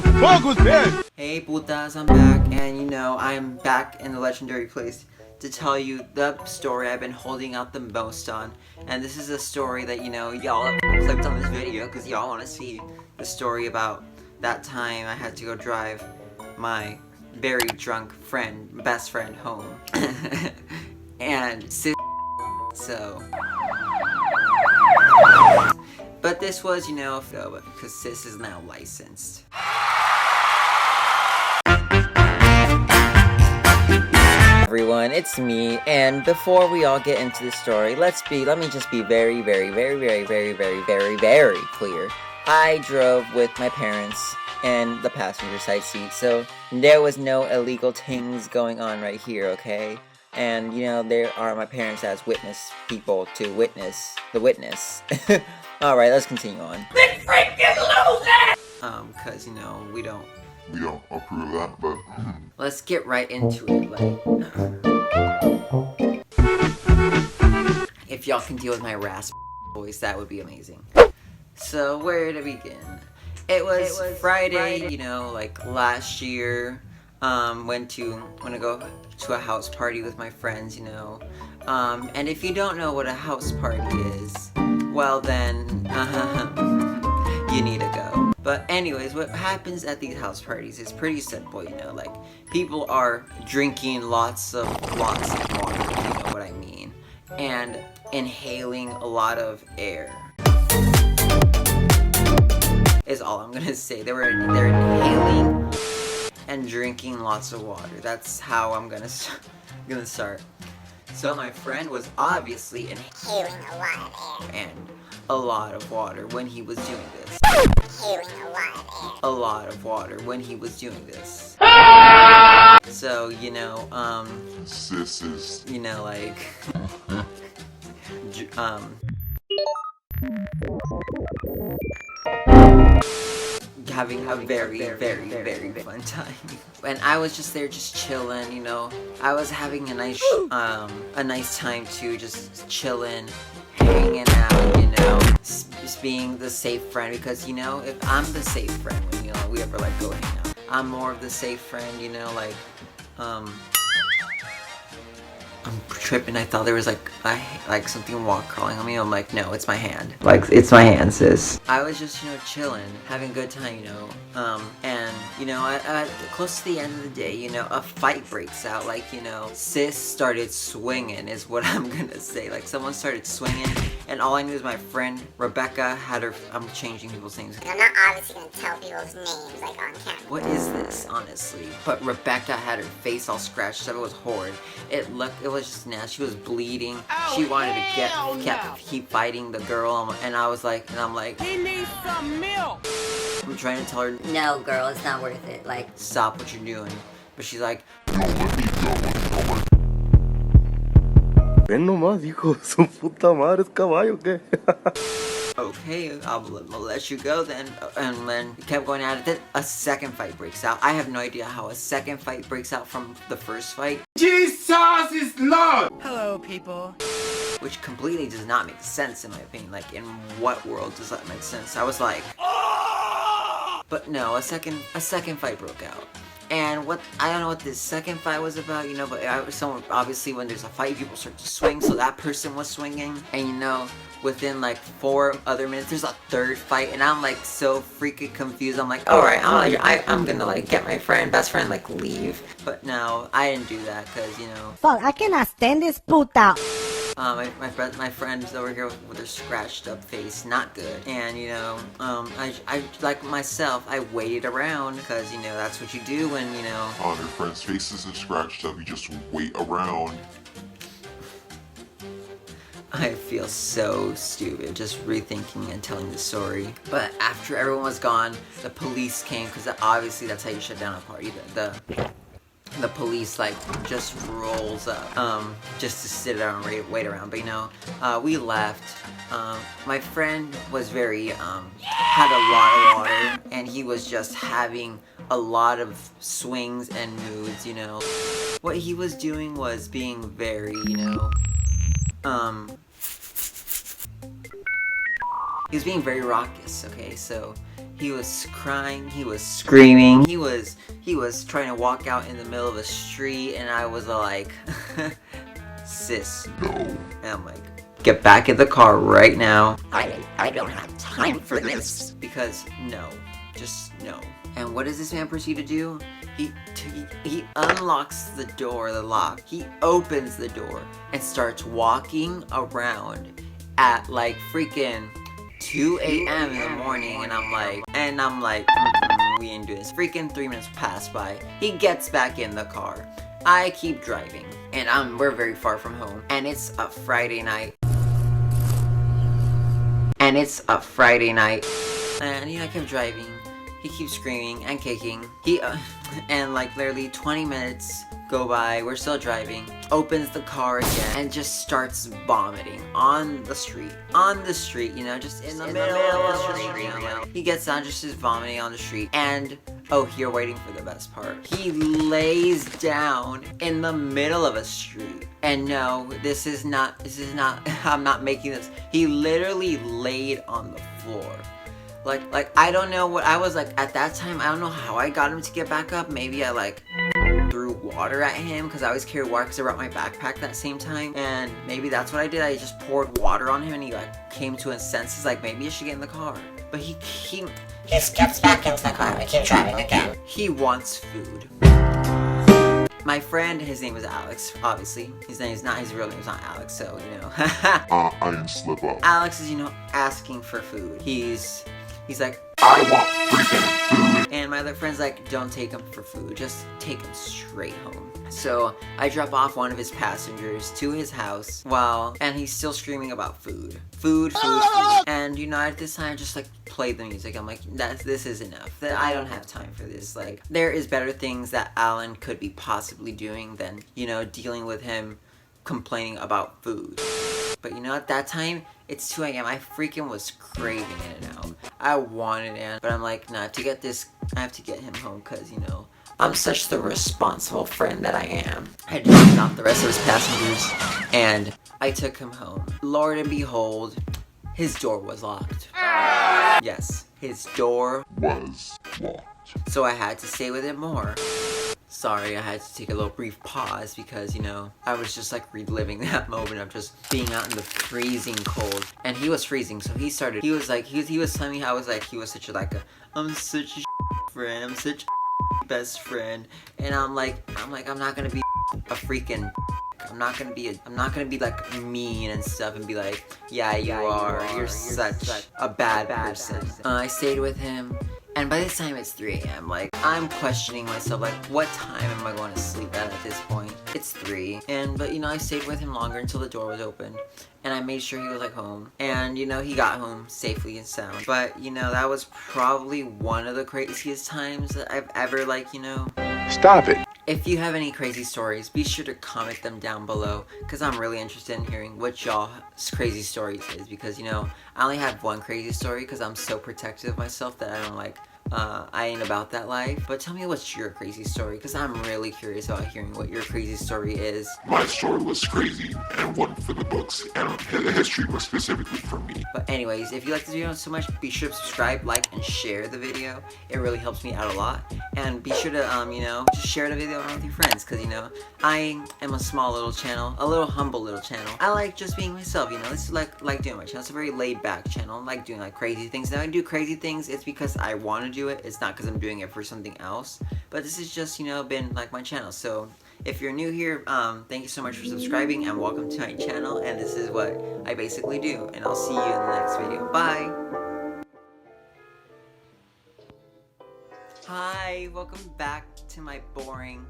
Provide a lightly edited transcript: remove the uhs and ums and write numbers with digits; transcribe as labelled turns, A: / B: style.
A: the fuck was that?
B: Hey putas, I'm back, and you know, I'm back in the legendary place to tell you the story I've been holding out the most on. And this is a story that, you know, y'all have clicked on this video because y'all want to see the story about that time I had to go drive my very drunk best friend home. And so... But this was, you know, because sis is now licensed. Everyone, it's me, and before we all get into the story, let me just be very clear. I drove with my parents in the passenger side seat, so there was no illegal things going on right here, okay? And, you know, there are my parents as witness people to witness the witness. Alright, let's continue on. Big freaking loser! Cause, you know, we don't
C: approve of that, but...
B: Let's get right into it, if y'all can deal with my rasp voice, that would be amazing. So, where to begin? It was Friday, you know, like last year. Went to go to a house party with my friends, you know. And if you don't know what a house party is, well then, you need to go. But anyways, what happens at these house parties is pretty simple, you know, like, people are drinking lots of water, if you know what I mean, and inhaling a lot of air. Is all I'm gonna say. They're inhaling and drinking lots of water. That's how I'm gonna start. So my friend was obviously inhaling a lot of air and a lot of water when he was doing this. Inhaling a lot of water when he was doing this. So, you know,
C: Sis is...
B: you know, like, having a very fun time. And I was just there just chilling, you know. I was having a nice time too, just chilling, hanging out, you know, just being the safe friend, because, you know, if I'm the safe friend when, you know, we ever like go hang out, I'm more of the safe friend, you know, like, I'm tripping. I thought there was like something crawling on me. I'm like, no, it's my hand. Like, it's my hand, sis. I was just, you know, chilling, having a good time, you know. And, you know, close to the end of the day, you know, a fight breaks out. Like, you know, sis started swinging is what I'm gonna say. Like, someone started swinging, and all I knew is my friend Rebecca had her... I'm changing people's names.
D: I'm not obviously gonna tell people's names, like, on camera.
B: What is this, honestly? But Rebecca had her face all scratched up. It was horrid. It was just nasty. She was bleeding.
E: Oh,
B: she wanted to keep fighting the girl, and I'm like,
E: he needs some milk.
B: I'm trying to tell her,
D: No, girl, it's not worth it. Like,
B: stop what you're doing. But she's like,
A: Ven nomás, hijo de su puta madre, ¿es caballo o qué?
B: okay, I'll let you go then. And then we kept going at it. Then a second fight breaks out. I have no idea how a second fight breaks out from the first fight.
A: Jesus is Lord!
E: Hello, people.
B: Which completely does not make sense in my opinion. Like, in what world does that make sense? I was like, but no, a second fight broke out. And I don't know what this second fight was about, you know, but obviously when there's a fight, people start to swing, so that person was swinging. And, you know, within like 4 other minutes, there's a third fight, and I'm like so freaking confused. I'm like, alright, I'm gonna like get my best friend, like leave. But no, I didn't do that, because, you know,
F: fuck, I cannot stand this puta.
B: my friend's over here with her scratched up face, not good. And, you know, I like myself, I waited around, because, you know, that's what you do when, you know,
C: On your friend's faces are scratched up, you just wait around.
B: I feel so stupid just rethinking and telling the story. But after everyone was gone, the police came, because obviously that's how you shut down a party. The police like just rolls up just to sit down and wait around. But, you know, we left. My friend was had a lot of water, and he was just having a lot of swings and moods, you know. What he was doing was being very, you know, he was being very raucous, okay? So He was crying, he was screaming, he was trying to walk out in the middle of a street, and I was like, sis.
C: No.
B: And I'm like, get back in the car right now. I don't have time for this. Because no, just no. And what does this man proceed to do? He unlocks the door, the lock. He opens the door and starts walking around at like freaking 2 a.m. in the morning, and I'm like, we ain't doing this. Freaking 3 minutes pass by. He gets back in the car. I keep driving, and we're very far from home, and it's a Friday night. And I kept driving. He keeps screaming and kicking. And like literally 20 minutes go by. We're still driving. Opens the car again and just starts vomiting on the street. You know, just in the middle of the street. You know? He gets down, just is vomiting on the street. And oh, you're waiting for the best part. He lays down in the middle of a street. And no, this is not, I'm not making this. He literally laid on the floor. Like, I don't know what, I was like, at that time, I don't know how I got him to get back up. Maybe I like threw water at him, because I always carry water because I brought my backpack that same time. And maybe that's what I did. I just poured water on him, and he like came to his senses, like maybe I should get in the car. But he
D: Just gets back into the car. We keep driving again.
B: He wants food. My friend, his name is Alex, obviously. His real name's not Alex, so, you know.
C: I didn't slip up.
B: Alex is, you know, asking for food. He's like,
C: I want freaking food.
B: and my other friend's like, don't take him for food, just take him straight home. So I drop off one of his passengers to his house, and he's still screaming about food. Food. And you know, at this time I just like play the music. I'm like, this is enough. I don't have time for this. Like, there is better things that Alan could be possibly doing than, you know, dealing with him complaining about food. But you know, at that time, it's 2 a.m. I freaking was craving it now. I wanted it, but I'm like, nah, I have to get him home, because, you know, I'm such the responsible friend that I am. I dropped off the rest of his passengers, and I took him home. Lord and behold, his door was locked. Yes, his door
C: Was locked.
B: So I had to stay with him more. Sorry, I had to take a little brief pause because, you know, I was just like reliving that moment of just being out in the freezing cold. And he was freezing, so he was telling me how he was such a I'm such a friend, I'm such a best friend. And I'm not gonna be a freaking, I'm not gonna be like mean and stuff and be like, yeah, you are, you're such a bad person. I stayed with him. And by this time it's 3 a.m. Like, I'm questioning myself, like, what time am I going to sleep at this point? It's 3. But, you know, I stayed with him longer until the door was open. And I made sure he was, like, home. And, you know, he got home safely and sound. But, you know, that was probably one of the craziest times that I've ever, like, you know...
C: Stop it.
B: If you have any crazy stories, be sure to comment them down below, because I'm really interested in hearing what y'all's crazy stories is, because, you know, I only have one crazy story because I'm so protective of myself that I don't like, I ain't about that life. But tell me what's your crazy story, because I'm really curious about hearing what your crazy story is.
C: My story was crazy and one for the books, and the history was specifically for me.
B: But anyways, if you like this video so much, be sure to subscribe, like, and share the video. It really helps me out a lot. And be sure to, you know, just share the video around with your friends, because, you know, I am a small little channel, a little humble little channel. I like just being myself, you know. This is like doing my channel. It's a very laid back channel. I like doing like crazy things. Now I do crazy things, it's because I want to do it. It's not because I'm doing it for something else. But this is just, you know, been like my channel. So if you're new here, thank you so much for subscribing and welcome to my channel. And this is what I basically do. And I'll see you in the next video. Bye! Hi, welcome back to my boring